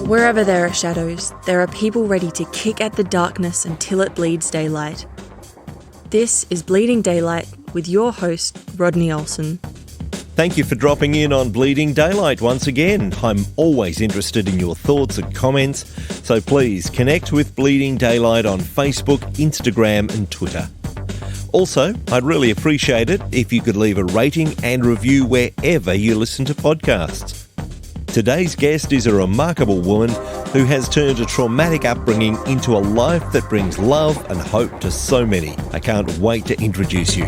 Wherever there are shadows, there are people ready to kick at the darkness until it bleeds daylight. This is Bleeding Daylight with your host, Rodney Olsen. Thank you for dropping in on Bleeding Daylight once again. I'm always interested in your thoughts and comments, so please connect with Bleeding Daylight on Facebook, Instagram and Twitter. Also, I'd really appreciate it if you could leave a rating and review wherever you listen to podcasts. Today's guest is a remarkable woman who has turned a traumatic upbringing into a life that brings love and hope to so many. I can't wait to introduce you.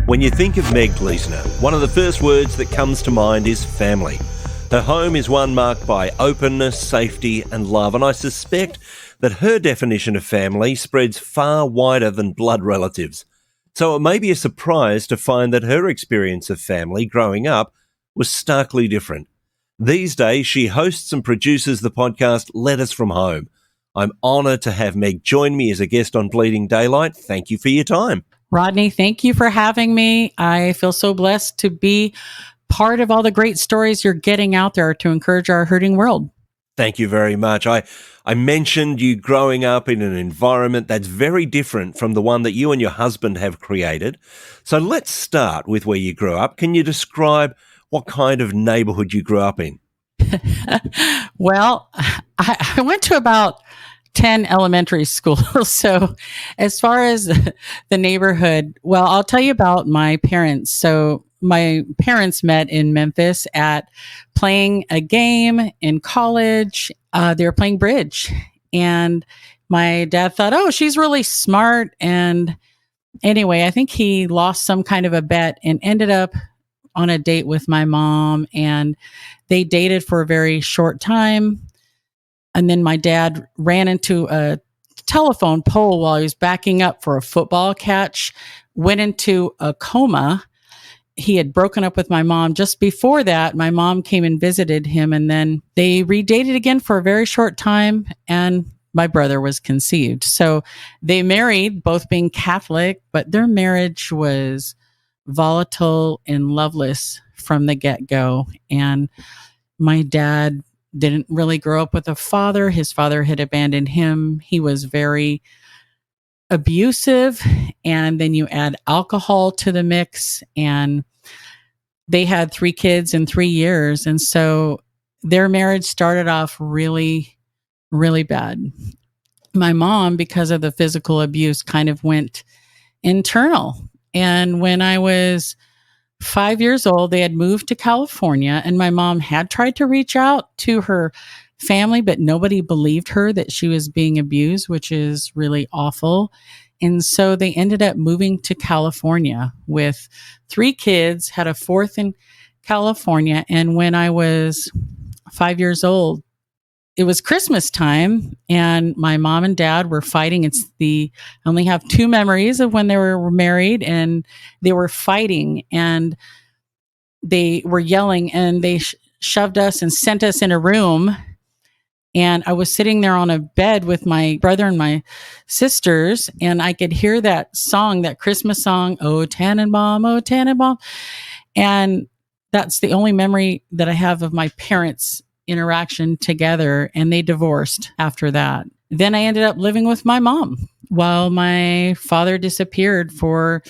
When you think of Meg Glesener, one of the first words that comes to mind is family. Her home is one marked by openness, safety and love, and I suspect that her definition of family spreads far wider than blood relatives. So it may be a surprise to find that her experience of family growing up was starkly different. These days, she hosts and produces the podcast Letters from Home. I'm honoured to have Meg join me as a guest on Bleeding Daylight. Thank you for your time. Rodney, thank you for having me. I feel so blessed to be part of all the great stories you're getting out there to encourage our hurting world. Thank you very much. I mentioned you growing up in an environment that's very different from the one that you and your husband have created. So let's start with where you grew up. Can you describe what kind of neighborhood you grew up in? Well, I went to about 10 elementary schools. So as far as the neighborhood, well, I'll tell you about my parents. So my parents met in Memphis at playing a game in college. They were playing bridge. And my dad thought, oh, she's really smart. And anyway, I think he lost some kind of a bet and ended up on a date with my mom. And they dated for a very short time. And then my dad ran into a telephone pole while he was backing up for a football catch, went into a coma. He had broken up with my mom. Just before that, my mom came and visited him, and then they redated again for a very short time, and my brother was conceived. So they married, both being Catholic, but their marriage was volatile and loveless from the get-go. And my dad didn't really grow up with a father. His father had abandoned him. He was very abusive. And then you add alcohol to the mix, and they had 3 kids in 3 years. And so their marriage started off really, really bad. My mom, because of the physical abuse, kind of went internal. And when I was 5 years old, they had moved to California, and my mom had tried to reach out to her family, but nobody believed her that she was being abused, which is really awful. And so they ended up moving to California with 3 kids, had a 4th in California. And when I was 5 years old, it was Christmas time, and my mom and dad were fighting. I only have 2 memories of when they were married, and they were fighting, and they were yelling, and they shoved us and sent us in a room. And I was sitting there on a bed with my brother and my sisters, and I could hear that song, that Christmas song, "Oh Tannenbaum, oh Tannenbaum." And that's the only memory that I have of my parents' interaction together, and they divorced after that. Then I ended up living with my mom while my father disappeared for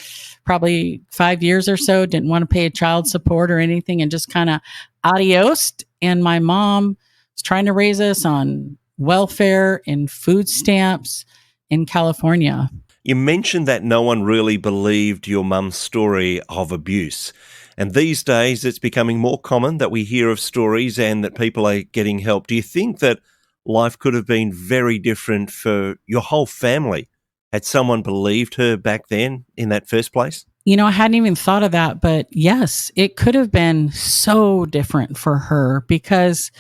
probably 5 years or so, didn't want to pay child support or anything, and just kind of adiosed. And my mom was trying to raise us on welfare and food stamps in California. You mentioned that no one really believed your mum's story of abuse. And these days, it's becoming more common that we hear of stories and that people are getting help. Do you think that life could have been very different for your whole family had someone believed her back then in that first place? You know, I hadn't even thought of that, but yes, it could have been so different for her, because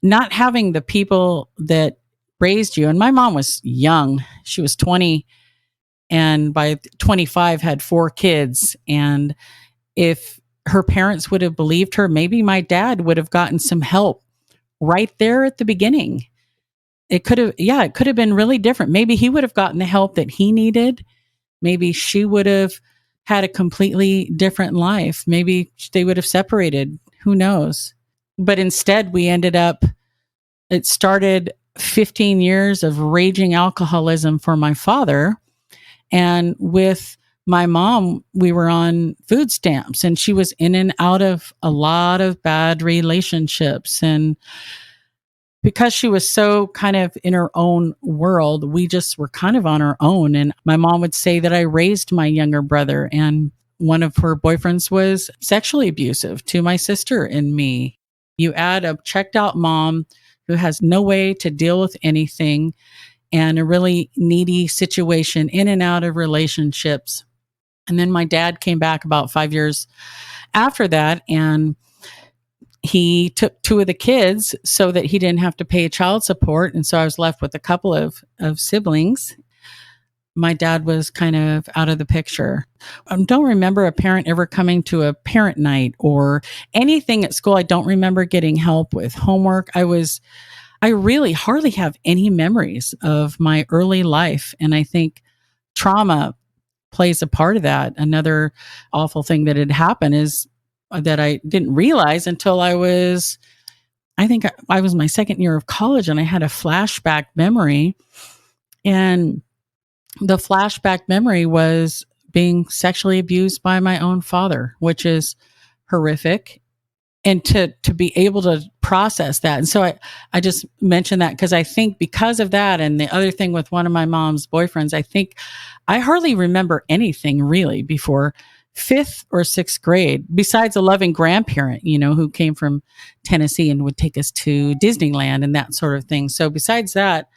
not having the people that raised you, and my mom was young, she was 20, and by 25 had 4 kids. And if her parents would have believed her, maybe my dad would have gotten some help right there at the beginning. It could have been really different. Maybe he would have gotten the help that he needed. Maybe she would have had a completely different life. Maybe they would have separated. Who knows? But instead, it started 15 years of raging alcoholism for my father. And with my mom, we were on food stamps, and she was in and out of a lot of bad relationships. And because she was so kind of in her own world, we just were kind of on our own. And my mom would say that I raised my younger brother, and one of her boyfriends was sexually abusive to my sister and me. You add a checked out mom who has no way to deal with anything, and a really needy situation, in and out of relationships. And then my dad came back about 5 years after that, and he took two of the kids so that he didn't have to pay child support. And so I was left with a couple of siblings. My dad was kind of out of the picture. I don't remember a parent ever coming to a parent night or anything at school. I don't remember getting help with homework. I really hardly have any memories of my early life. And I think trauma plays a part of that. Another awful thing that had happened is that I didn't realize until I was my second year of college, and I had a flashback memory. And the flashback memory was being sexually abused by my own father, which is horrific. And to be able to process that. And so I just mentioned that because I think because of that, and the other thing with one of my mom's boyfriends, I think I hardly remember anything really before 5th or 6th grade, besides a loving grandparent, who came from Tennessee and would take us to Disneyland and that sort of thing. So besides that,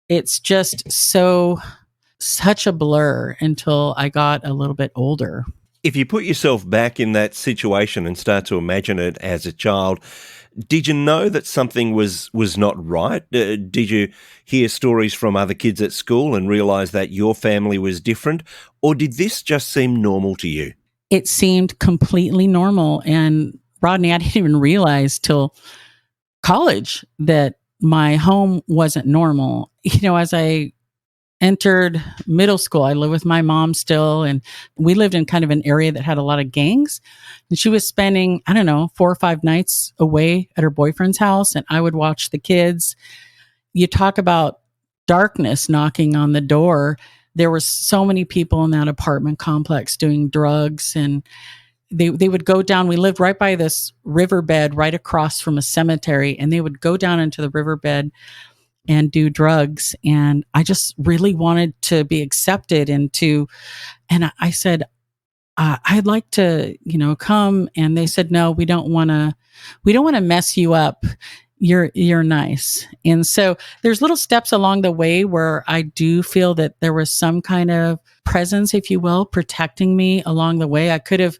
it's just such a blur until I got a little bit older. If you put yourself back in that situation and start to imagine it as a child, did you know that something was not right? Did you hear stories from other kids at school and realize that your family was different? Or did this just seem normal to you? It seemed completely normal. And Rodney, I didn't even realize till college that my home wasn't normal. As I entered middle school, I lived with my mom still, and we lived in kind of an area that had a lot of gangs. And she was spending, 4 or 5 nights away at her boyfriend's house, and I would watch the kids. You talk about darkness knocking on the door. There were so many people in that apartment complex doing drugs, and they would go down. We lived right by this riverbed right across from a cemetery, and they would go down into the riverbed and do drugs. And I just really wanted to be accepted and I said, I'd like to, come. And they said, no, we don't want to mess you up. You're nice. And so there's little steps along the way where I do feel that there was some kind of presence, if you will, protecting me along the way. I could have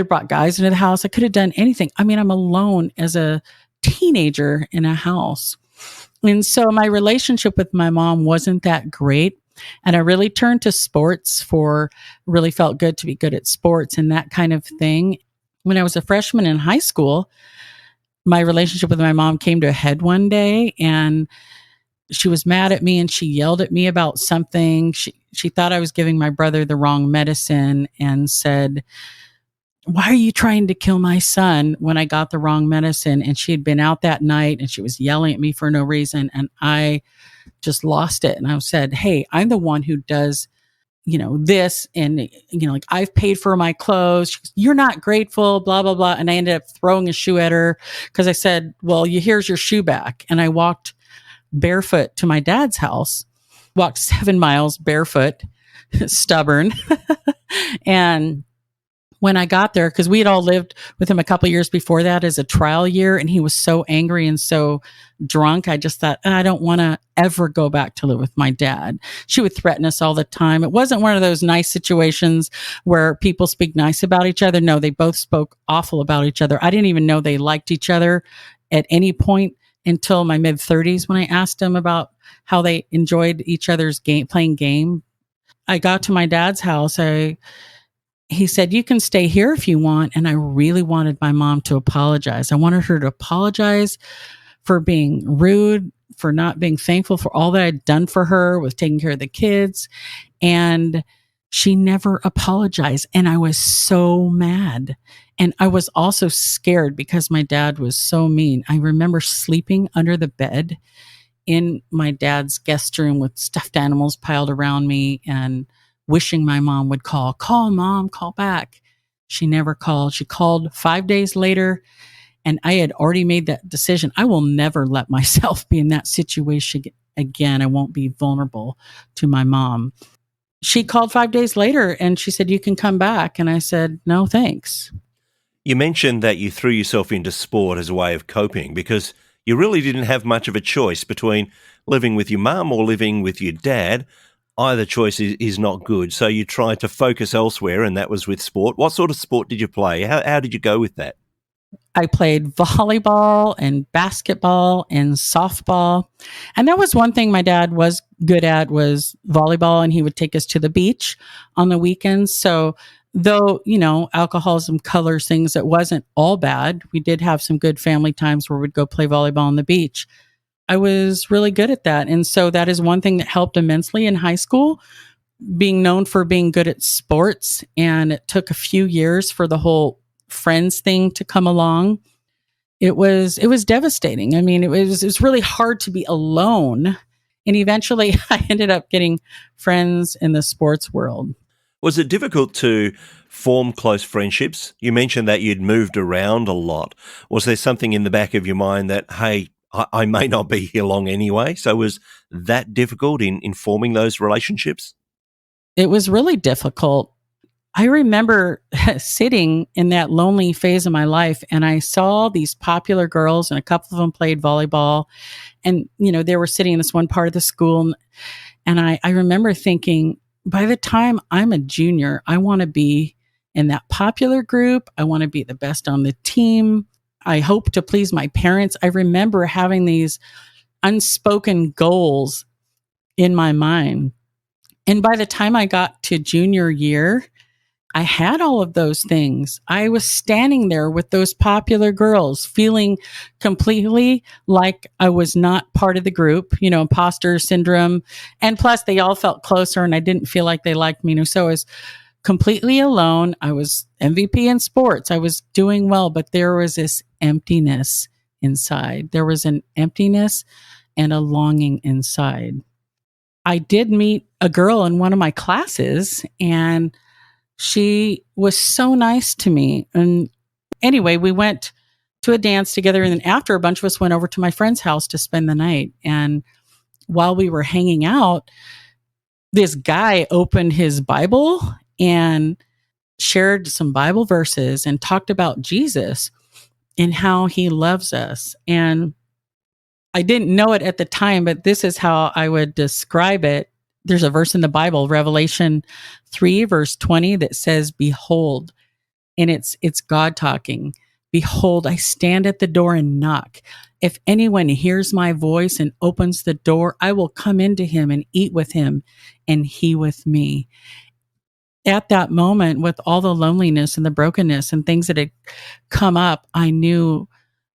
brought guys into the house. I could have done anything. I mean, I'm alone as a teenager in a house. And so my relationship with my mom wasn't that great. And I really turned to sports really felt good to be good at sports and that kind of thing. When I was a freshman in high school, my relationship with my mom came to a head one day, and she was mad at me and she yelled at me about something. She thought I was giving my brother the wrong medicine and said, why are you trying to kill my son, when I got the wrong medicine? And she had been out that night and she was yelling at me for no reason. And I just lost it. And I said, hey, I'm the one who does, this. And, I've paid for my clothes. She goes, you're not grateful, blah, blah, blah. And I ended up throwing a shoe at her because I said, well, here's your shoe back. And I walked barefoot to my dad's house, walked 7 miles barefoot, stubborn. And when I got there, because we had all lived with him a couple of years before that as a trial year, and he was so angry and so drunk, I just thought, I don't want to ever go back to live with my dad. She would threaten us all the time. It wasn't one of those nice situations where people speak nice about each other. No, they both spoke awful about each other. I didn't even know they liked each other at any point until my mid-30s when I asked them about how they enjoyed each other's playing game. I got to my dad's house. He said, you can stay here if you want. And I really wanted my mom to apologize. I wanted her to apologize for being rude, for not being thankful for all that I'd done for her with taking care of the kids. And She never apologized. And I was so mad. And I was also scared because my dad was so mean. I remember sleeping under the bed in my dad's guest room with stuffed animals piled around me and wishing my mom would call mom, call back. She never called. She called 5 days later, and I had already made that decision. I will never let myself be in that situation again. I won't be vulnerable to my mom. She called 5 days later and she said, "You can come back." And I said, "No, thanks." You mentioned that you threw yourself into sport as a way of coping because you really didn't have much of a choice between living with your mum or living with your dad. Either choice is not good. So you tried to focus elsewhere, and that was with sport. What sort of sport did you play? How did you go with that? I played volleyball and basketball and softball. And that was one thing my dad was good at was volleyball, and he would take us to the beach on the weekends. So though, alcoholism colors things, it wasn't all bad. We did have some good family times where we'd go play volleyball on the beach. I was really good at that. And so that is one thing that helped immensely in high school, being known for being good at sports. And it took a few years for the whole friends thing to come along. It was devastating. I mean, it was really hard to be alone. And eventually I ended up getting friends in the sports world. Was it difficult to form close friendships? You mentioned that you'd moved around a lot. Was there something in the back of your mind that, hey, I may not be here long anyway? So was that difficult in forming those relationships? It was really difficult. I remember sitting in that lonely phase of my life, and I saw these popular girls, and a couple of them played volleyball. And, they were sitting in this one part of the school. And I remember thinking, by the time I'm a junior, I want to be in that popular group. I want to be the best on the team. I hope to please my parents. I remember having these unspoken goals in my mind. And by the time I got to junior year, I had all of those things. I was standing there with those popular girls, feeling completely like I was not part of the group, imposter syndrome. And plus, they all felt closer, and I didn't feel like they liked me. So I was completely alone. I was MVP in sports. I was doing well, but there was this emptiness inside. There was an emptiness and a longing inside. I did meet a girl in one of my classes, and she was so nice to me. And anyway, we went to a dance together. And then after, a bunch of us went over to my friend's house to spend the night. And while we were hanging out, this guy opened his Bible and shared some Bible verses and talked about Jesus and how he loves us. And I didn't know it at the time, but this is how I would describe it. There's a verse in the Bible, Revelation 3, verse 20, that says, "Behold," and it's God talking. "Behold, I stand at the door and knock. If anyone hears my voice and opens the door, I will come into him and eat with him, and he with me." At that moment, with all the loneliness and the brokenness and things that had come up, I knew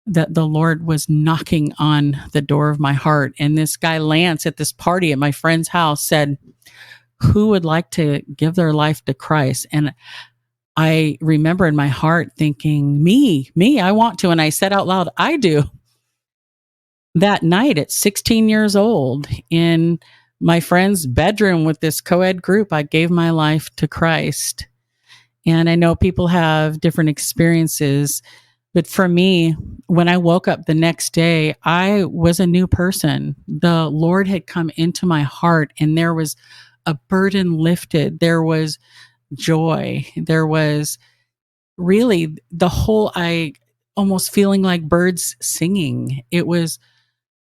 that the Lord was knocking on the door of my heart. And this guy, Lance, at this party at my friend's house said, "Who would like to give their life to Christ?" And I remember in my heart thinking, me, I want to. And I said out loud, "I do." That night at 16 years old in my friend's bedroom with this co-ed group, I gave my life to Christ. And I know people have different experiences, but for me, when I woke up the next day, I was a new person. The Lord had come into my heart, and there was a burden lifted. There was joy. There was really I almost feeling like birds singing. It was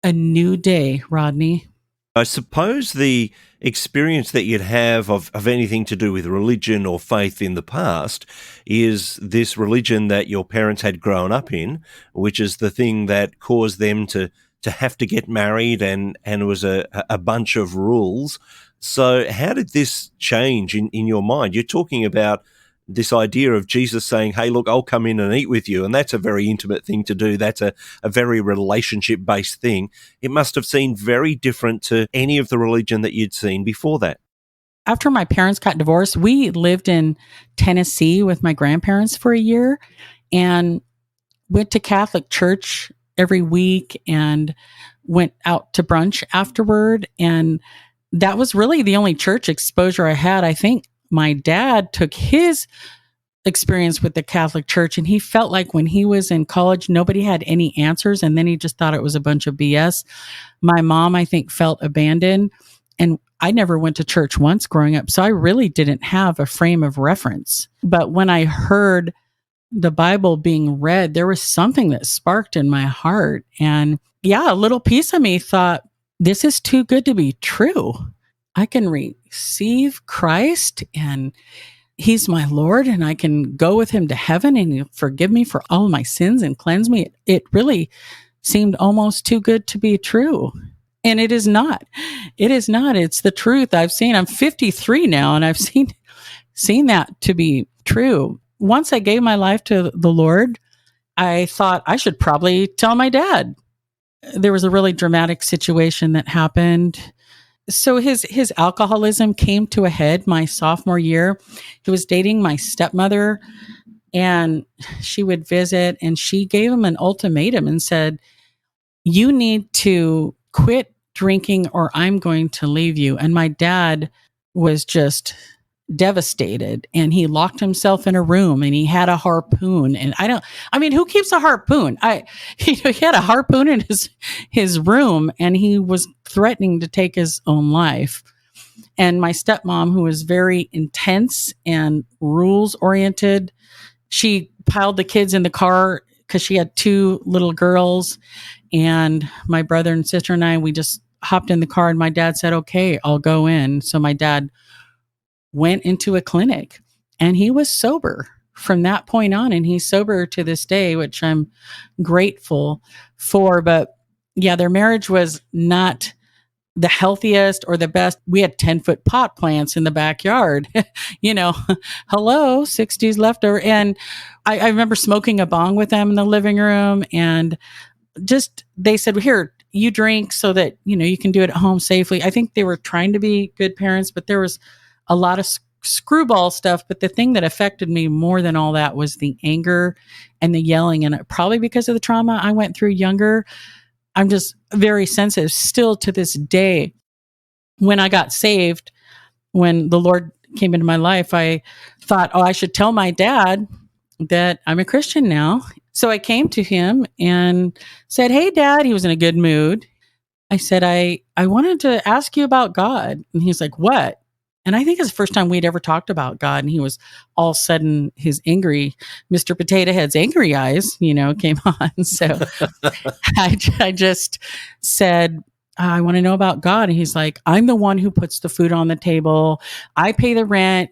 a new day, Rodney. I suppose the experience that you'd have of anything to do with religion or faith in the past is this religion that your parents had grown up in, which is the thing that caused them to have to get married, and it was a bunch of rules. So how did this change in your mind? You're talking about this idea of Jesus saying, "Hey, look, I'll come in and eat with you." And that's a very intimate thing to do. That's a very relationship-based thing. It must have seemed very different to any of the religion that you'd seen before that. after my parents got divorced, we lived in Tennessee with my grandparents for a year and went to Catholic church every week and went out to brunch afterward. And that was really the only church exposure I had. I think my dad took his experience with the Catholic Church, and he felt like when he was in college, nobody had any answers, and then he just thought it was a bunch of BS. My mom, I think, felt abandoned, and I never went to church once growing up, so I really didn't have a frame of reference. But when I heard the Bible being read, there was something that sparked in my heart, and yeah, a little piece of me thought, this is too good to be true. I can receive Christ, and He's my Lord, and I can go with Him to heaven, and He'll forgive me for all my sins and cleanse me. It really seemed almost too good to be true. And it is not. It is not. It's the truth. I'm 53 now, and I've seen that to be true. Once I gave my life to the Lord, I thought I should probably tell my dad. There was a really dramatic situation that happened. So his alcoholism came to a head my sophomore year. He was dating my stepmother, and she would visit, and she gave him an ultimatum and said, you need to quit drinking or I'm going to leave you. And my dad was just devastated, and he locked himself in a room, and he had a harpoon. And who keeps a harpoon? He had a harpoon in his room, and he was threatening to take his own life. And my stepmom, who was very intense and rules oriented, she piled the kids in the car because she had 2 little girls, and my brother and sister and I, we just hopped in the car, and my dad said, okay, I'll go in. So my dad went into a clinic, and he was sober from that point on, and he's sober to this day, which I'm grateful for. But yeah, their marriage was not the healthiest or the best. We had 10-foot pot plants in the backyard, hello, 60s leftover. And I remember smoking a bong with them in the living room, and just, they said, well, here, you drink so that, you can do it at home safely. I think they were trying to be good parents, but there was a lot of screwball stuff. But the thing that affected me more than all that was the anger and the yelling. And probably because of the trauma I went through younger, I'm just very sensitive still to this day. When I got saved, when the Lord came into my life, I thought, I should tell my dad that I'm a Christian now. So I came to him and said, hey, Dad. He was in a good mood. I said, I wanted to ask you about God. And he's like, what? And I think it's the first time we'd ever talked about God. And he was all of a sudden, his angry, Mr. Potato Head's angry eyes, came on. So I just said, I want to know about God. And he's like, I'm the one who puts the food on the table. I pay the rent.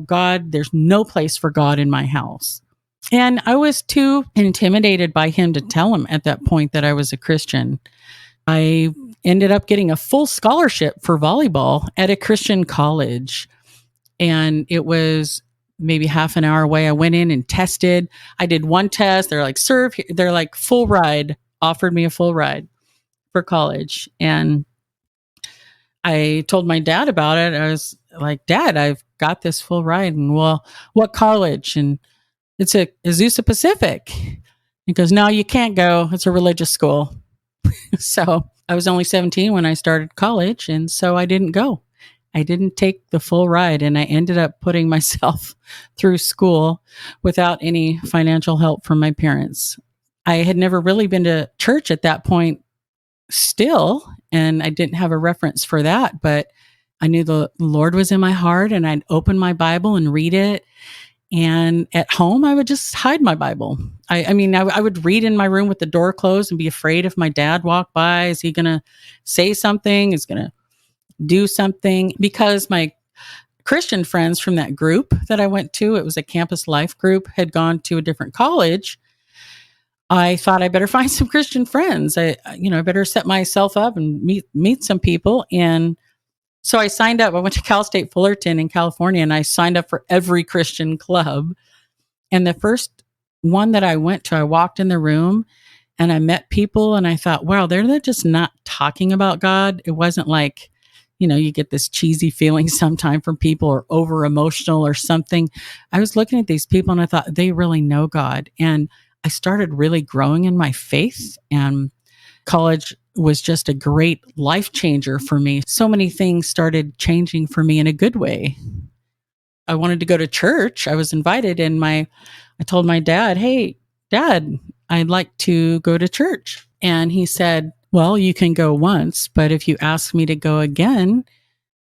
God, there's no place for God in my house. And I was too intimidated by him to tell him at that point that I was a Christian. I ended up getting a full scholarship for volleyball at a Christian college. And it was maybe half an hour away. I went in and tested. I did one test. They're like, they're like full ride, offered me a full ride for college. And I told my dad about it. I was like, Dad, I've got this full ride. And well, what college? And it's a Azusa Pacific. He goes, no, you can't go. It's a religious school. So I was only 17 when I started college, and so I didn't go. I didn't take the full ride, and I ended up putting myself through school without any financial help from my parents. I had never really been to church at that point still, and I didn't have a reference for that, but I knew the Lord was in my heart, and I'd open my Bible and read it. And at home, I would just hide my Bible. I would read in my room with the door closed and be afraid if my dad walked by, is he going to say something? Is going to do something? Because my Christian friends from that group that I went to, it was a campus life group, had gone to a different college. I thought I better find some Christian friends. I better set myself up and meet some people. And so I signed up. I went to Cal State Fullerton in California, and I signed up for every Christian club. And the first one that I went to, I walked in the room and I met people, and I thought, wow, they're just not talking about God. It wasn't like, you get this cheesy feeling sometime from people or over emotional or something. I was looking at these people and I thought they really know God. And I started really growing in my faith, and college was just a great life changer for me. So many things started changing for me in a good way. I wanted to go to church. I was invited, and I told my dad, "Hey, Dad, I'd like to go to church." And he said, "Well, you can go once, but if you ask me to go again,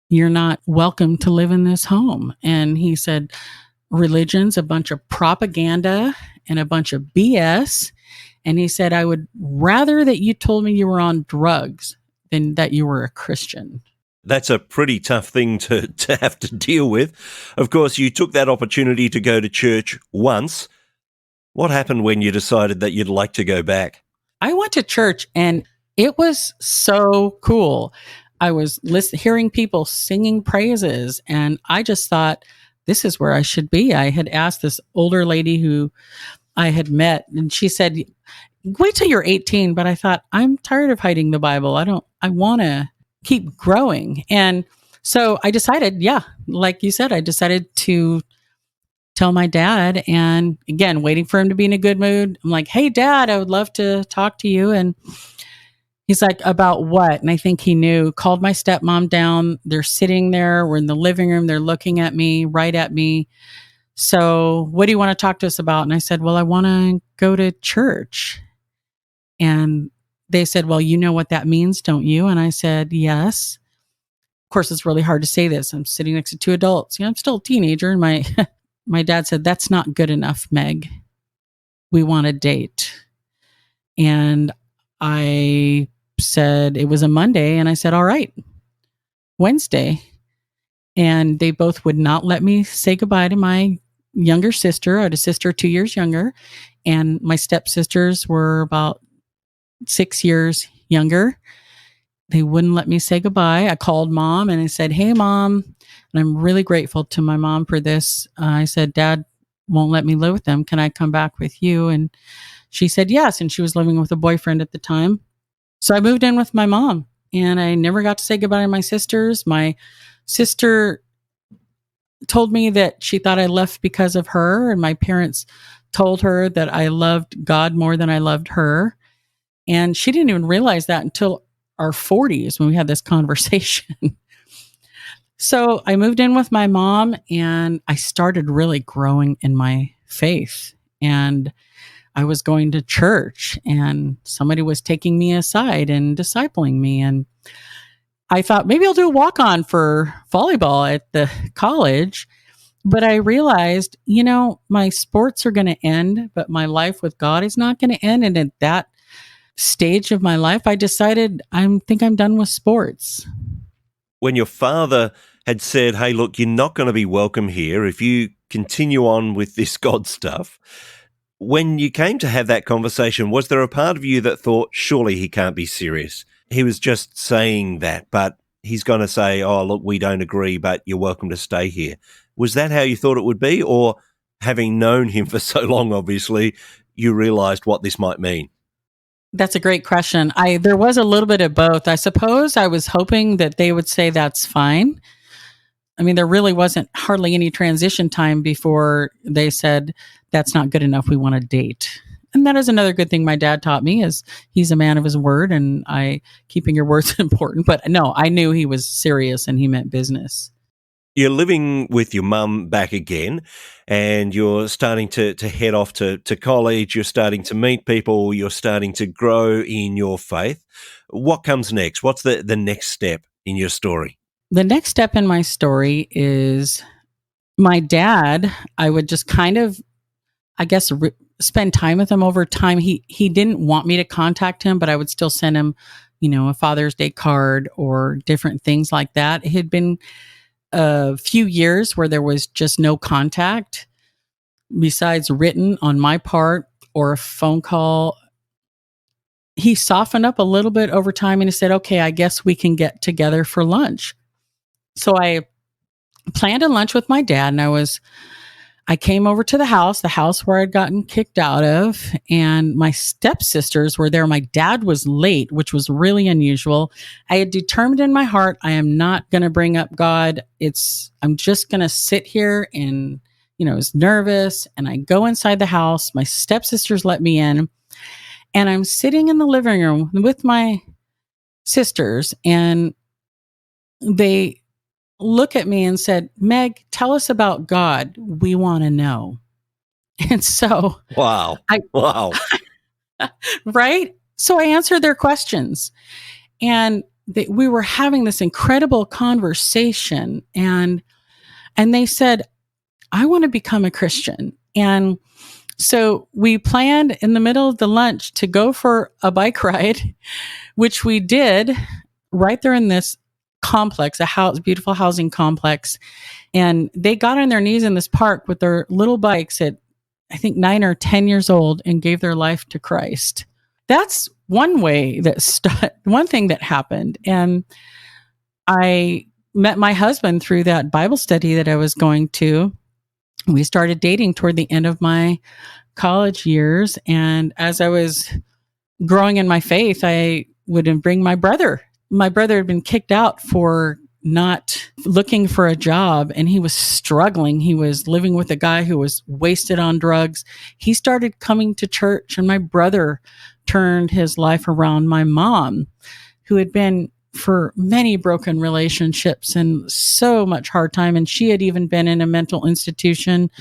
you're not welcome to live in this home." And he said, "Religion's a bunch of propaganda and a bunch of BS." And he said, "I would rather that you told me you were on drugs than that you were a Christian." That's a pretty tough thing to have to deal with. Of course, you took that opportunity to go to church once. What happened when you decided that you'd like to go back? I went to church and it was so cool. I was hearing people singing praises, and I just thought, this is where I should be. I had asked this older lady who I had met, and she said, "Wait till you're 18." But I thought, I'm tired of hiding the Bible. I want to keep growing. And so I decided, like you said, I decided to tell my dad, and again, waiting for him to be in a good mood. I'm like, "Hey, Dad, I would love to talk to you." And he's like, "About what?" And I think he knew. Called my stepmom down. They're sitting there. We're in the living room. They're looking at me, right at me. "So what do you want to talk to us about?" And I said, "Well, I want to go to church." And they said, "Well, you know what that means, don't you?" And I said, "Yes." Of course, it's really hard to say this. I'm sitting next to two adults. I'm still a teenager. And my dad said, "That's not good enough, Meg. We want a date." And I said, it was a Monday. And I said, "All right, Wednesday." And they both would not let me say goodbye to my younger sister. I had a sister 2 years younger, and my stepsisters were about 6 years younger. They wouldn't let me say goodbye. I called Mom and I said, "Hey, Mom," and I'm really grateful to my mom for this. I said, "Dad won't let me live with them. Can I come back with you?" And she said yes, and she was living with a boyfriend at the time. So I moved in with my mom, and I never got to say goodbye to my sisters. My sister told me that she thought I left because of her, and my parents told her that I loved God more than I loved her. And she didn't even realize that until our 40s when we had this conversation. So I moved in with my mom, and I started really growing in my faith. And I was going to church, and somebody was taking me aside and discipling me. And I thought maybe I'll do a walk-on for volleyball at the college. But I realized, my sports are going to end, but my life with God is not going to end. And at that stage of my life, I decided I think I'm done with sports. When your father had said, "Hey, look, you're not going to be welcome here if you continue on with this God stuff," when you came to have that conversation, was there a part of you that thought, surely he can't be serious? He was just saying that, but he's going to say, "Oh, look, we don't agree, but you're welcome to stay here." Was that how you thought it would be? Or having known him for so long, obviously, you realized what this might mean? That's a great question. There was a little bit of both. I suppose I was hoping that they would say that's fine. I mean, there really wasn't hardly any transition time before they said, "That's not good enough. We want a date." And that is another good thing my dad taught me, is he's a man of his word, and keeping your word's important. But no, I knew he was serious and he meant business. You're living with your mum back again, and you're starting to head off to college. You're starting to meet people. You're starting to grow in your faith. What comes next? What's the next step in your story? The next step in my story is my dad. I would just kind of, I guess, spend time with him over time. He didn't want me to contact him, but I would still send him, a Father's Day card or different things like that. It had been a few years where there was just no contact besides written on my part or a phone call. He softened up a little bit over time, and he said, "Okay, I guess we can get together for lunch." So I planned a lunch with my dad, and I was I came over to the house where I'd gotten kicked out of, and my stepsisters were there. My dad was late, which was really unusual. I had determined in my heart, I am not going to bring up God. I'm just going to sit here and, I was nervous, and I go inside the house. My stepsisters let me in, and I'm sitting in the living room with my sisters, and they look at me and said, Meg, tell us about God. We want to know. And so Wow. Wow. Right? So I answered their questions, and we were having this incredible conversation, and they said, I want to become a Christian. And so we planned in the middle of the lunch to go for a bike ride, which we did right there in this complex, beautiful housing complex. And they got on their knees in this park with their little bikes at, I think, 9 or 10 years old, and gave their life to Christ. That's one way one thing that happened. And I met my husband through that Bible study that I was going to. We started dating toward the end of my college years. And as I was growing in my faith, I would bring my brother. My brother had been kicked out for not looking for a job, and he was struggling. He was living with a guy who was wasted on drugs. He started coming to church, and my brother turned his life around. My mom, who had been for many broken relationships and so much hard time, and she had even been in a mental institution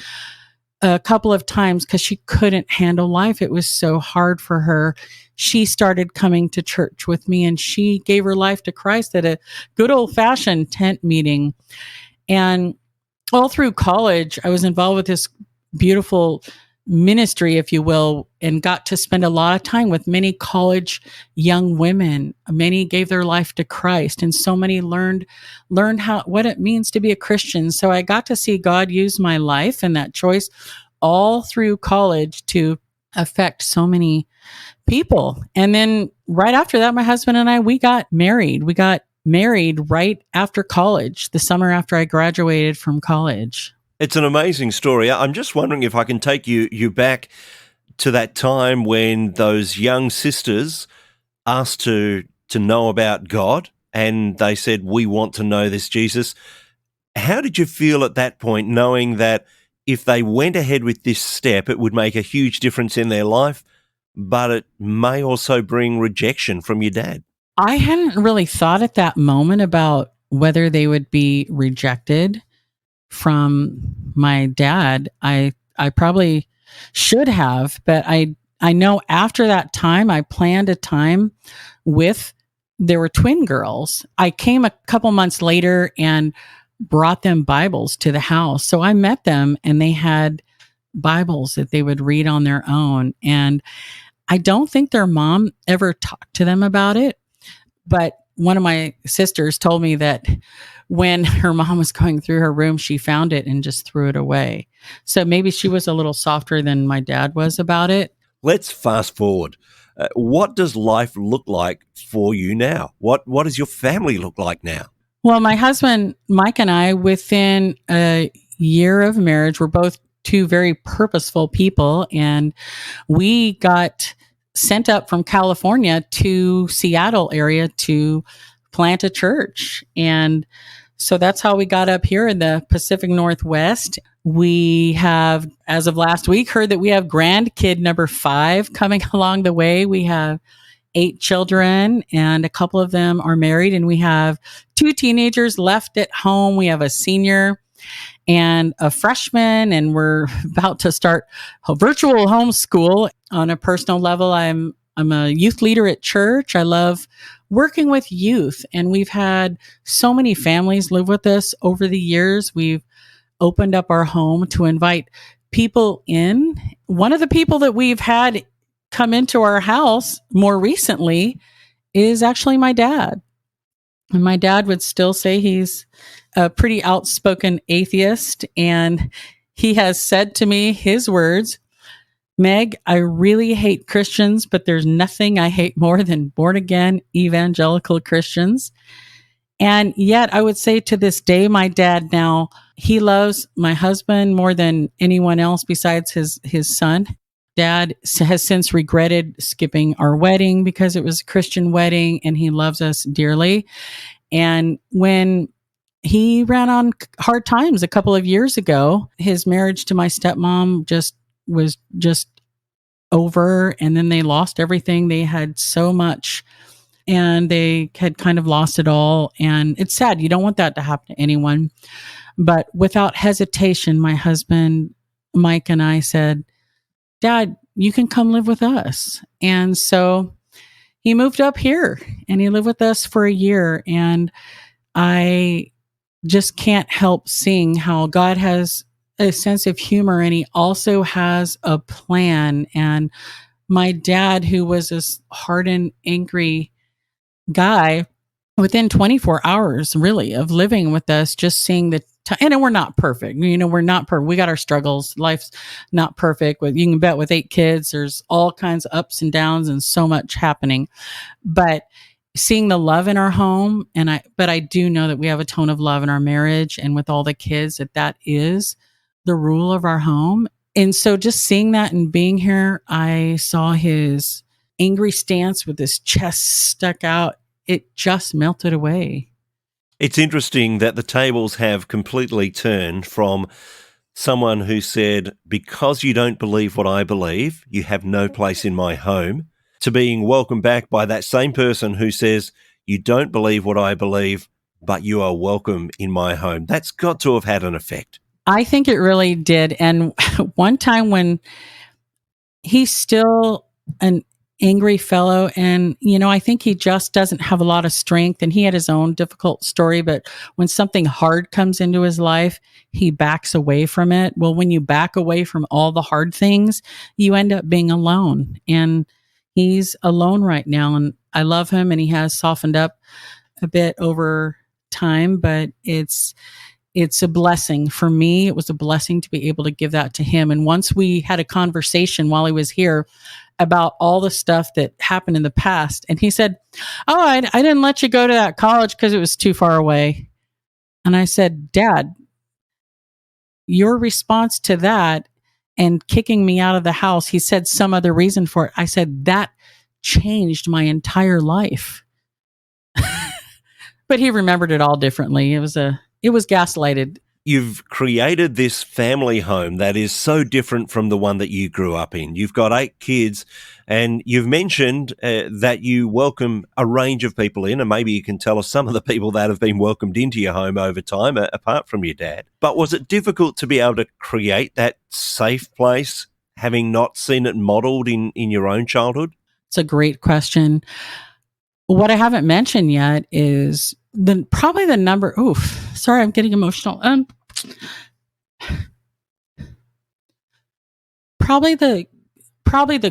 a couple of times because she couldn't handle life. It was so hard for her. She started coming to church with me, and she gave her life to Christ at a good old-fashioned tent meeting. And all through college, I was involved with this beautiful ministry, if you will, and got to spend a lot of time with many college young women. Many gave their life to Christ, and so many learned what it means to be a Christian. So I got to see God use my life and that choice all through college to affect so many people. And then right after that, my husband and I, we got married. We got married right after college, the summer after I graduated from college. It's an amazing story. I'm just wondering if I can take you back to that time when those young sisters asked to know about God, and they said, we want to know this Jesus. How did you feel at that point, knowing that if they went ahead with this step, it would make a huge difference in their life, but it may also bring rejection from your dad? I hadn't really thought at that moment about whether they would be rejected from my dad. I probably should have, but I know after that time, I planned a time there were twin girls. I came a couple months later and brought them Bibles to the house. So I met them, and they had Bibles that they would read on their own. And I don't think their mom ever talked to them about it, but one of my sisters told me that when her mom was going through her room, she found it and just threw it away. So maybe she was a little softer than my dad was about it. Let's fast forward. What does life look like for you now? What does your family look like now? Well, my husband, Mike, and I, within a year of marriage, we're both two very purposeful people, and we got sent up from California to Seattle area to plant a church. And so that's how we got up here in the Pacific Northwest. We have, as of last week, heard that we have grandkid number 5 coming along the way. We have 8 children, and a couple of them are married, and we have 2 teenagers left at home. We have a senior and a freshman, and we're about to start a virtual homeschool. On a personal level, I'm a youth leader at church. I love working with youth, and we've had so many families live with us over the years. We've opened up our home to invite people in. One of the people that we've had come into our house more recently is actually my dad. And my dad would still say he's a pretty outspoken atheist, and he has said to me his words, Meg, I really hate Christians, but there's nothing I hate more than born-again evangelical Christians. And yet I would say to this day, my dad now He loves my husband more than anyone else besides his son. Dad has since regretted skipping our wedding because it was a Christian wedding, and he loves us dearly. And when he ran on hard times a couple of years ago, his marriage to my stepmom was just over, and then they lost everything. They had so much, and they had kind of lost it all. And it's sad. You don't want that to happen to anyone. But without hesitation, my husband, Mike, and I said, Dad, you can come live with us. And so he moved up here, and he lived with us for a year. And I just can't help seeing how God has a sense of humor, and he also has a plan. And my dad, who was this hardened, angry guy, within 24 hours really of living with us, just seeing the and we're not perfect. We're not perfect. We got our struggles. Life's not perfect. You can bet with 8 kids, there's all kinds of ups and downs and so much happening. But seeing the love in our home, but I do know that we have a tone of love in our marriage, and with all the kids, that is the rule of our home. And so just seeing that and being here, I saw his angry stance with his chest stuck out. It just melted away. It's interesting that the tables have completely turned from someone who said, because you don't believe what I believe, you have no place in my home, to being welcomed back by that same person who says, you don't believe what I believe, but you are welcome in my home. That's got to have had an effect. I think it really did. And one time when he's still an angry fellow, and I think he just doesn't have a lot of strength, and he had his own difficult story, but when something hard comes into his life, he backs away from it. Well, when you back away from all the hard things, you end up being alone, and he's alone right now. And I love him, and he has softened up a bit over time, but it's a blessing for me. It was a blessing to be able to give that to him. And once we had a conversation while he was here about all the stuff that happened in the past, and he said, oh, I didn't let you go to that college because it was too far away. And I said, Dad, your response to that and kicking me out of the house, he said some other reason for it. I said, that changed my entire life. But he remembered it all differently. It was gaslighted. You've created this family home that is so different from the one that you grew up in. You've got 8 kids, and you've mentioned that you welcome a range of people in, and maybe you can tell us some of the people that have been welcomed into your home over time, apart from your dad. But was it difficult to be able to create that safe place, having not seen it modeled in your own childhood? It's a great question. What I haven't mentioned yet is probably the number. Oof, sorry, I'm getting emotional. Probably the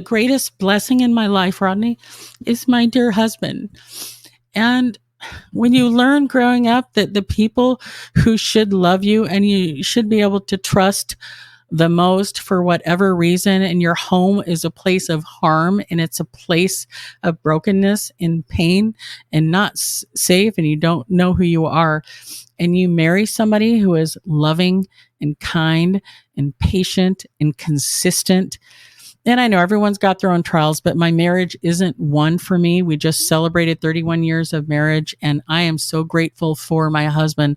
greatest blessing in my life, Rodney, is my dear husband. And when you learn growing up that the people who should love you and you should be able to trust the most for whatever reason, and your home is a place of harm, and it's a place of brokenness and pain and not safe, and you don't know who you are, and you marry somebody who is loving and kind and patient and consistent. And I know everyone's got their own trials, but my marriage isn't one for me. We just celebrated 31 years of marriage, and I am so grateful for my husband.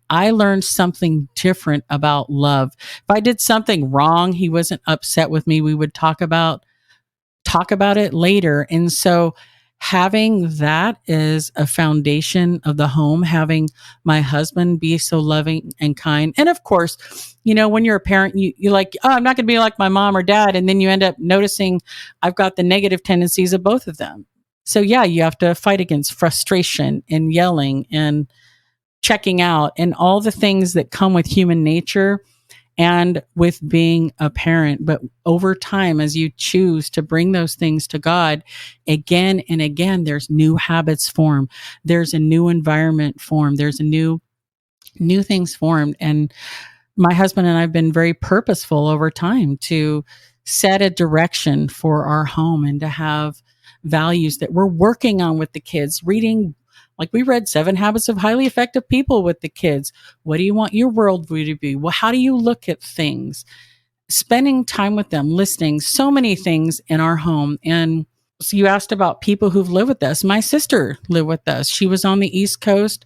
I learned something different about love. If I did something wrong, he wasn't upset with me. We would talk about it later. And so having that is a foundation of the home, having my husband be so loving and kind. And of course, when you're a parent, you're like, oh, I'm not going to be like my mom or dad. And then you end up noticing I've got the negative tendencies of both of them. So yeah, you have to fight against frustration and yelling and checking out and all the things that come with human nature and with being a parent. But over time, as you choose to bring those things to God again and again, there's new habits form. There's a new environment form. There's a new things formed. And my husband and I have been very purposeful over time to set a direction for our home and to have values that we're working on with the kids, reading Like we read 7 Habits of Highly Effective People with the kids. What do you want your worldview to be? Well, how do you look at things? Spending time with them, listening, so many things in our home. And so you asked about people who've lived with us. My sister lived with us. She was on the East Coast,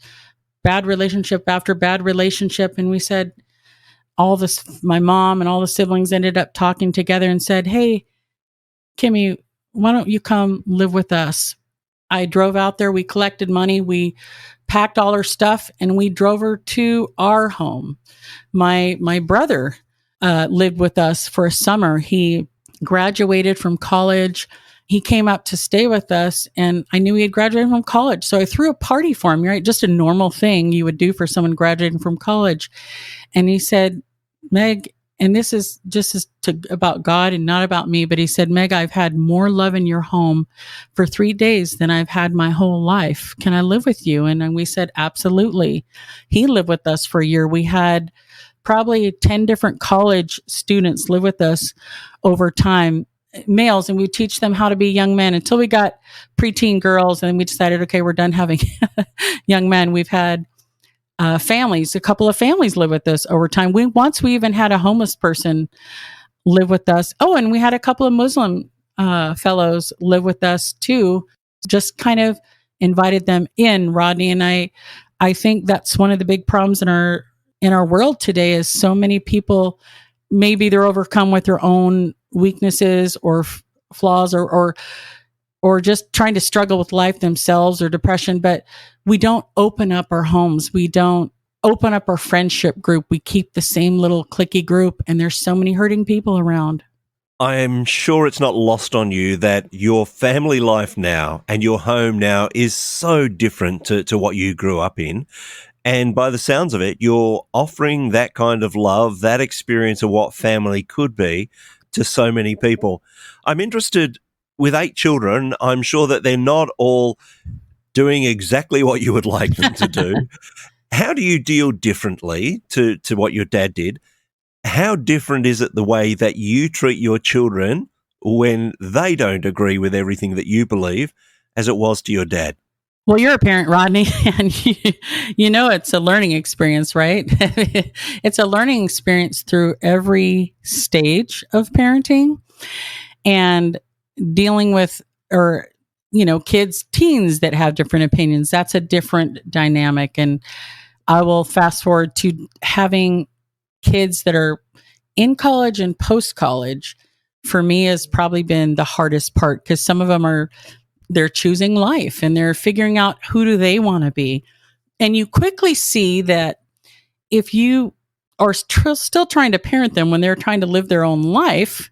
bad relationship after bad relationship. And we said, my mom and all the siblings ended up talking together and said, hey, Kimmy, why don't you come live with us? I drove out there. We collected money. We packed all her stuff and we drove her to our home. My brother lived with us for a summer. He graduated from college. He came up to stay with us, and I knew he had graduated from college. So I threw a party for him, right? Just a normal thing you would do for someone graduating from college. And he said, Meg, and this is just about God and not about me, but he said, Meg, I've had more love in your home for 3 days than I've had my whole life. Can I live with you? And we said, absolutely. He lived with us for a year. We had probably 10 different college students live with us over time, males, and we teach them how to be young men until we got preteen girls. And then we decided, okay, we're done having young men. We've had families, a couple of families live with us over time. Once we even had a homeless person live with us. Oh, and we had a couple of Muslim fellows live with us too. Just kind of invited them in, Rodney. And I think that's one of the big problems in our world today is so many people, maybe they're overcome with their own weaknesses or flaws or just trying to struggle with life themselves or depression, but we don't open up our homes. We don't open up our friendship group. We keep the same little cliquey group, and there's so many hurting people around. I am sure it's not lost on you that your family life now and your home now is so different to what you grew up in. And by the sounds of it, you're offering that kind of love, that experience of what family could be to so many people. I'm interested, with 8 children, I'm sure that they're not all doing exactly what you would like them to do. How do you deal differently to what your dad did? How different is it the way that you treat your children when they don't agree with everything that you believe as it was to your dad? Well, you're a parent, Rodney, and you know it's a learning experience, right? It's a learning experience through every stage of parenting and dealing with, kids, teens that have different opinions. That's a different dynamic. And I will fast forward to having kids that are in college and post-college. For me, has probably been the hardest part because some of them they're choosing life and they're figuring out who do they want to be. And you quickly see that if you are still trying to parent them when they're trying to live their own life,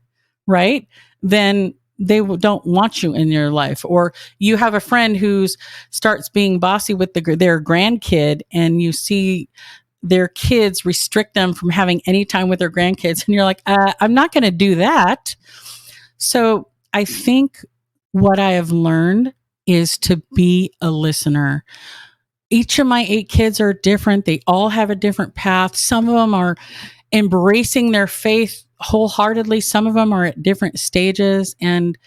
right, then they don't want you in your life. Or you have a friend who starts being bossy with their grandkid, and you see their kids restrict them from having any time with their grandkids. And you're like, I'm not going to do that. So I think what I have learned is to be a listener. Each of my 8 kids are different. They all have a different path. Some of them are embracing their faith wholeheartedly. Some of them are at different stages. And,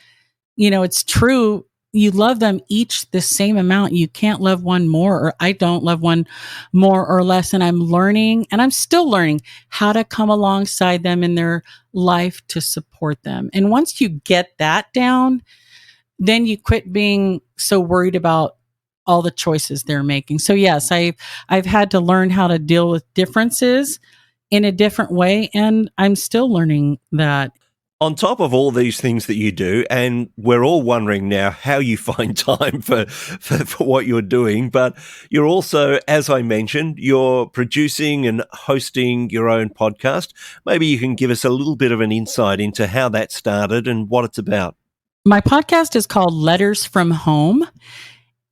it's true. You love them each the same amount. You can't love one more, or I don't love one more or less. And I'm learning, and I'm still learning how to come alongside them in their life to support them. And once you get that down, then you quit being so worried about all the choices they're making. So yes, I've had to learn how to deal with differences in a different way, and I'm still learning that. On top of all these things that you do, and we're all wondering now how you find time for what you're doing, but you're also, as I mentioned, you're producing and hosting your own podcast. Maybe you can give us a little bit of an insight into how that started and what it's about. My podcast is called Letters from Home.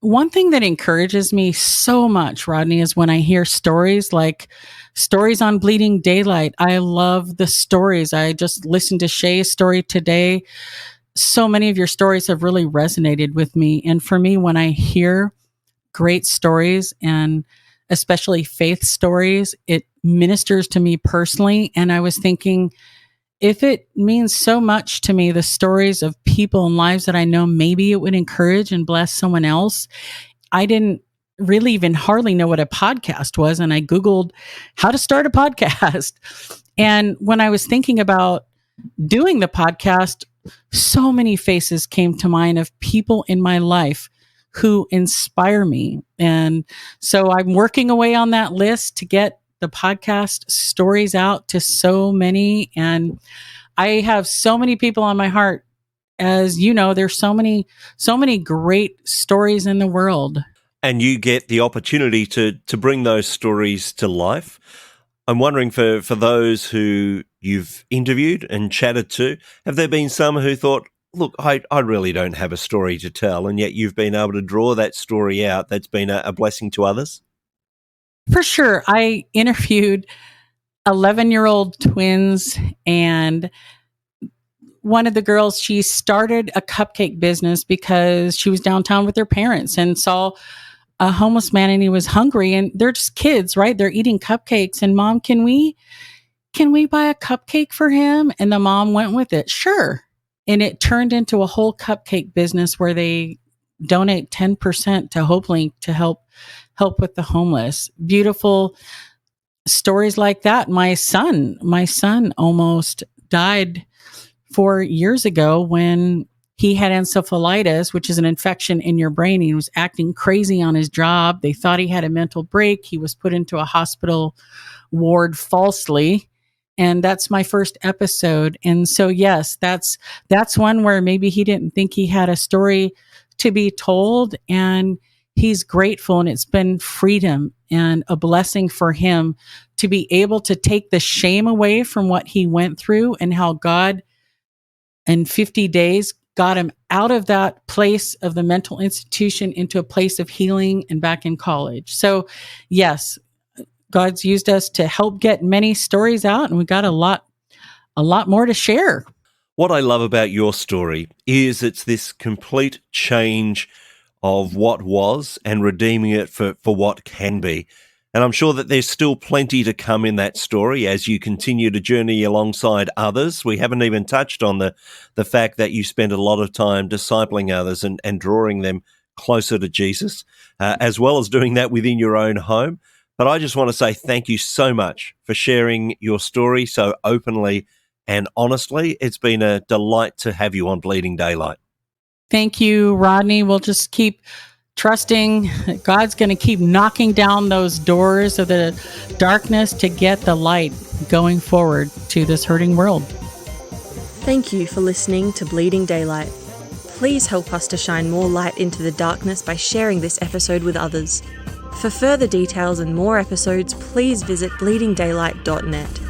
One thing that encourages me so much, Rodney, is when I hear stories like stories on Bleeding Daylight. I love the stories. I just listened to Shay's story today. So many of your stories have really resonated with me. And for me, when I hear great stories, and especially faith stories, it ministers to me personally. And I was thinking, if it means so much to me, the stories of people and lives that I know, maybe it would encourage and bless someone else. I didn't really even hardly know what a podcast was. And I Googled how to start a podcast. And when I was thinking about doing the podcast, so many faces came to mind of people in my life who inspire me. And so I'm working away on that list to get the podcast stories out to so many. And I have so many people on my heart. As you know, there's so many great stories in the world. And you get the opportunity to bring those stories to life. I'm wondering for those who you've interviewed and chatted to, have there been some who thought, look, I really don't have a story to tell, and yet you've been able to draw that story out that's been a blessing to others? For sure. I interviewed 11-year-old twins, and one of the girls, she started a cupcake business because she was downtown with her parents and saw a homeless man and he was hungry, and they're just kids, right? They're eating cupcakes, and Mom, can we buy a cupcake for him? And the mom went with it. Sure. And it turned into a whole cupcake business where they donate 10% to HopeLink to help with the homeless. Beautiful stories like that. My son almost died 4 years ago when he had encephalitis, which is an infection in your brain. He was acting crazy on his job. They thought he had a mental break. He was put into a hospital ward falsely. And that's my first episode. And so, yes, that's one where maybe he didn't think he had a story to be told. And he's grateful. And it's been freedom and a blessing for him to be able to take the shame away from what he went through, and how God in 50 days got him out of that place of the mental institution into a place of healing and back in college. So yes, God's used us to help get many stories out, and we got a lot more to share. What I love about your story is it's this complete change of what was and redeeming it for what can be. And I'm sure that there's still plenty to come in that story as you continue to journey alongside others. We haven't even touched on the fact that you spend a lot of time discipling others and drawing them closer to Jesus, as well as doing that within your own home. But I just want to say thank you so much for sharing your story so openly and honestly. It's been a delight to have you on Bleeding Daylight. Thank you, Rodney. We'll just keep trusting that God's going to keep knocking down those doors of the darkness to get the light going forward to this hurting world. Thank you for listening to Bleeding Daylight. Please help us to shine more light into the darkness by sharing this episode with others. For further details and more episodes, please visit bleedingdaylight.net.